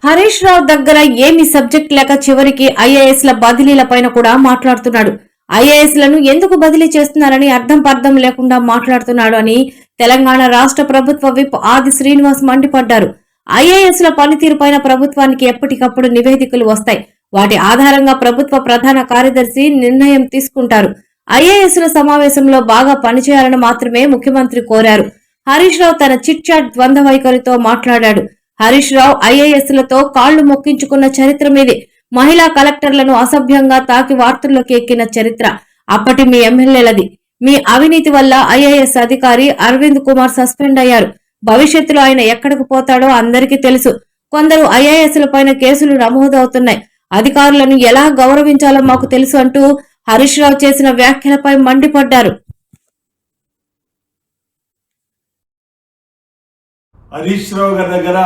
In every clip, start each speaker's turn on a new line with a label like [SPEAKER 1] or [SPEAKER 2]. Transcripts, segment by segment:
[SPEAKER 1] హరీష్ రావు దగ్గర ఏమి సబ్జెక్ట్ లేక చివరికి ఐఏఎస్ ల బదిలీల పైన కూడా మాట్లాడుతున్నాడు. ఐఏఎస్ లను ఎందుకు బదిలీ చేస్తున్నారని అర్థం పర్థం లేకుండా మాట్లాడుతున్నాడు అని తెలంగాణ రాష్ట్ర ప్రభుత్వ విప్ ఆది శ్రీనివాస్ మండిపడ్డారు. ఐఏఎస్ ల పనితీరు పైన ప్రభుత్వానికి ఎప్పటికప్పుడు నివేదికలు వస్తాయి. వాటి ఆధారంగా ప్రభుత్వ ప్రధాన కార్యదర్శి నిర్ణయం తీసుకుంటారు. ఐఏఎస్ ల సమావేశంలో బాగా పనిచేయాలని మాత్రమే ముఖ్యమంత్రి కోరారు. హరీష్ రావు తన చిట్ చాట్ ద్వంద్వ వైఖరితో మాట్లాడాడు. హరీష్ రావు ఐఏఎస్ లతో కాళ్లు మొక్కించుకున్న చరిత్ర మీది. మహిళా కలెక్టర్లను అసభ్యంగా తాకి వార్తల్లోకి ఎక్కిన చరిత్ర అప్పటి మీ ఎమ్మెల్యేలది. మీ అవినీతి వల్ల ఐఏఎస్ అధికారి అరవింద్ కుమార్ సస్పెండ్ అయ్యారు. భవిష్యత్తులో ఆయన ఎక్కడికి పోతాడో అందరికీ తెలుసు. కొందరు ఐఏఎస్ ల పైన కేసులు నమోదవుతున్నాయి. అధికారులను ఎలా గౌరవించాలో మాకు తెలుసు అంటూ హరీష్ రావు చేసిన వ్యాఖ్యలపై మండిపడ్డారు.
[SPEAKER 2] హరీష్ రావు గారి దగ్గర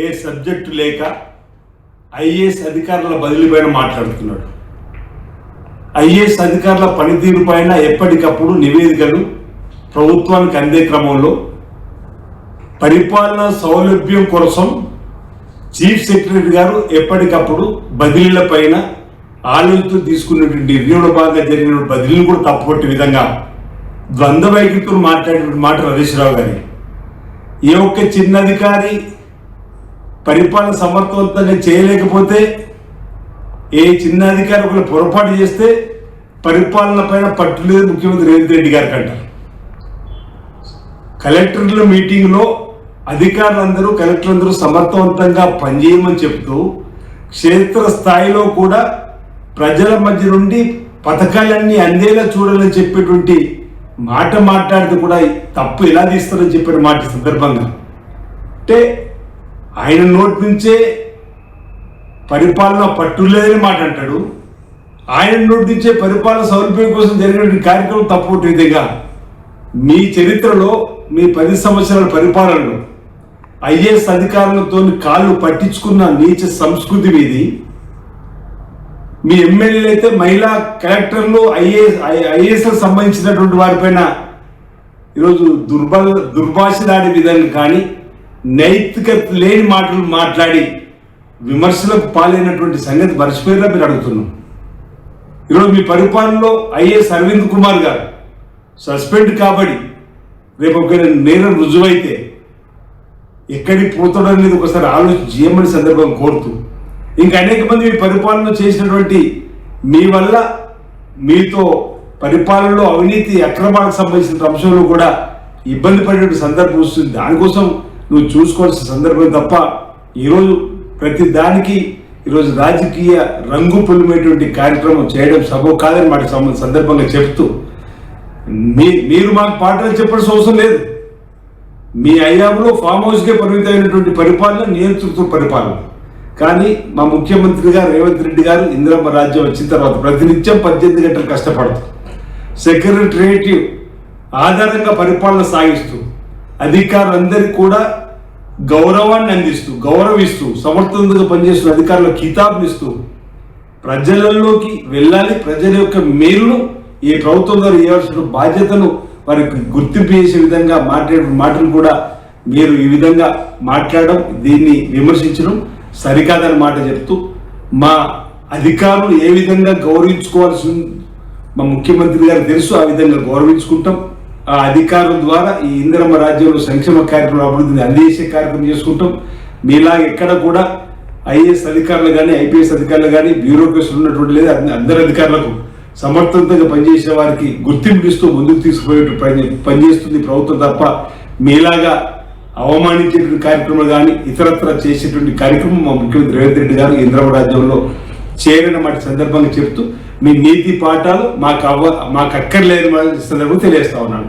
[SPEAKER 2] ఏ సబ్జెక్టు లేక ఐఏఎస్ అధికారుల బదిలీ పైన మాట్లాడుతున్నాడు. ఐఏఎస్ అధికారుల పనితీరు పైన ఎప్పటికప్పుడు నివేదికలు ప్రభుత్వానికి అందే క్రమంలో పరిపాలన సౌలభ్యం కోసం చీఫ్ సెక్రటరీ గారు ఎప్పటికప్పుడు బదిలీల పైన ఆలోచనతో తీసుకున్నటువంటి నిర్ణయంలో భాగంగా జరిగిన బదిలీలు కూడా తప్పుపట్టే విధంగా ద్వంద్వ వైఖరితో మాట్లాడిన మాట హరీష్ రావు గారి. ఏ ఒక్క చిన్న అధికారి పరిపాలన సమర్థవంతంగా చేయలేకపోతే, ఏ చిన్న అధికారి ఒకరు పొరపాటు చేస్తే పరిపాలన పైన పట్టు లేదు ముఖ్యమంత్రి రేవంత్ రెడ్డి గారికి అంటారు. కలెక్టర్ల మీటింగ్లో కలెక్టర్లందరూ సమర్థవంతంగా పనిచేయమని చెప్తూ క్షేత్ర స్థాయిలో కూడా ప్రజల మధ్య నుండి పథకాలన్నీ అందేలా చూడాలని చెప్పేటువంటి మాట మాట్లాడితే కూడా తప్పు ఎలా తీస్తారని చెప్పిన మాట సందర్భంగా అంటే ఆయన నోటి నుంచే పరిపాలన పట్టు లేదని మాట అంటాడు. ఆయన నోటి నుంచే పరిపాలన సౌలభ్యం కోసం జరిగినటువంటి కార్యక్రమం తప్పు విధంగా మీ చరిత్రలో మీ 10 సంవత్సరాల పరిపాలనలో ఐఏఎస్ అధికారులతో కాళ్ళు పట్టించుకున్న నీచ సంస్కృతి మీది. మీ ఎమ్మెల్యేలు అయితే మహిళా కలెక్టర్లు ఐఏఎస్ సంబంధించినటువంటి వారిపైన ఈరోజు దుర్భాషలాడే విధంగా కానీ నైతికత లేని మాటలు మాట్లాడి విమర్శలకు పాలైనటువంటి సంగతి మర్చిపోయినా మీరు అడుగుతున్నాం. ఈరోజు మీ పరిపాలనలో ఐఏఎస్ అరవింద్ కుమార్ గారు సస్పెండ్ కాబడి రేపు ఒక నేరం రుజువైతే ఎక్కడికి పోతాడనేది ఒకసారి ఆలోచన చేయమని సందర్భం కోరుతూ, ఇంకా అనేక మంది మీ పరిపాలన చేసినటువంటి మీ వల్ల మీతో పరిపాలనలో అవినీతి అక్రమాలకు సంబంధించిన అంశంలో కూడా ఇబ్బంది పడేటువంటి సందర్భం వస్తుంది. దానికోసం నువ్వు చూసుకోవాల్సిన సందర్భం తప్ప ఈరోజు ప్రతి దానికి ఈరోజు రాజకీయ రంగు పొలిమేటువంటి కార్యక్రమం చేయడం సబబు కాదని మాట సందర్భంగా చెప్తూ, మీరు మాకు పాటలు చెప్పాల్సిన అవసరం లేదు. మీ అయ్యాములో ఫామ్ హౌస్కే పరిమితమైనటువంటి పరిపాలన నియంత్రిత పరిపాలన. కానీ మా ముఖ్యమంత్రి గారు రేవంత్ రెడ్డి గారు ఇందిరమ్మ రాజ్యం వచ్చిన తర్వాత ప్రతినిత్యం 18 గంటలు కష్టపడుతూ సెక్రటరియట్ ఆధారంగా పరిపాలన సాగిస్తూ అధికారులందరికీ కూడా గౌరవాన్ని అందిస్తూ గౌరవిస్తూ సమర్థవంతంగా పనిచేస్తున్న అధికారులకు కితాబునిస్తూ ప్రజలలోకి వెళ్ళాలి. ప్రజల యొక్క మేలును ఈ ప్రభుత్వం ద్వారా ఇవ్వాల్సిన బాధ్యతను వారికి గుర్తింపు చేసే విధంగా మాట్లాడే మాటలు కూడా మీరు ఈ విధంగా మాట్లాడడం, దీన్ని విమర్శించడం సరికాదని మాట చెప్తూ, మా అధికారులు ఏ విధంగా గౌరవించుకోవాల్సి మా ముఖ్యమంత్రి గారు తెలుసు, ఆ విధంగా గౌరవించుకుంటాం. ఆ అధికారుల ద్వారా ఈ ఇందిరమ్మ రాజ్యంలో సంక్షేమ కార్యక్రమం అభివృద్ధిని అందజేసే కార్యక్రమం చేసుకుంటాం. మీలాగా ఎక్కడ కూడా ఐఏఎస్ అధికారులు కానీ ఐపీఎస్ అధికారులు కానీ బ్యూరోక్రసీలు ఉన్నటువంటి లేదు, అందరి అధికారులకు సమర్థవంతంగా పనిచేసే వారికి గుర్తింపు ఇస్తూ ముందుకు తీసుకుపోయేట్టు పనిచేస్తుంది ప్రభుత్వం తప్ప మీలాగా అవమానించేటువంటి కార్యక్రమాలు కానీ ఇతరత్ర చేసేటువంటి కార్యక్రమం మా ముఖ్యమంత్రి రేవంత్ రెడ్డి గారు ఇందిరమ్మ రాజ్యంలో చేరిన మాట సందర్భంగా చెప్తూ, మీ నీతి పాఠాలు మాకు అక్కర్లేని సందర్భంగా తెలియజేస్తా ఉన్నాను.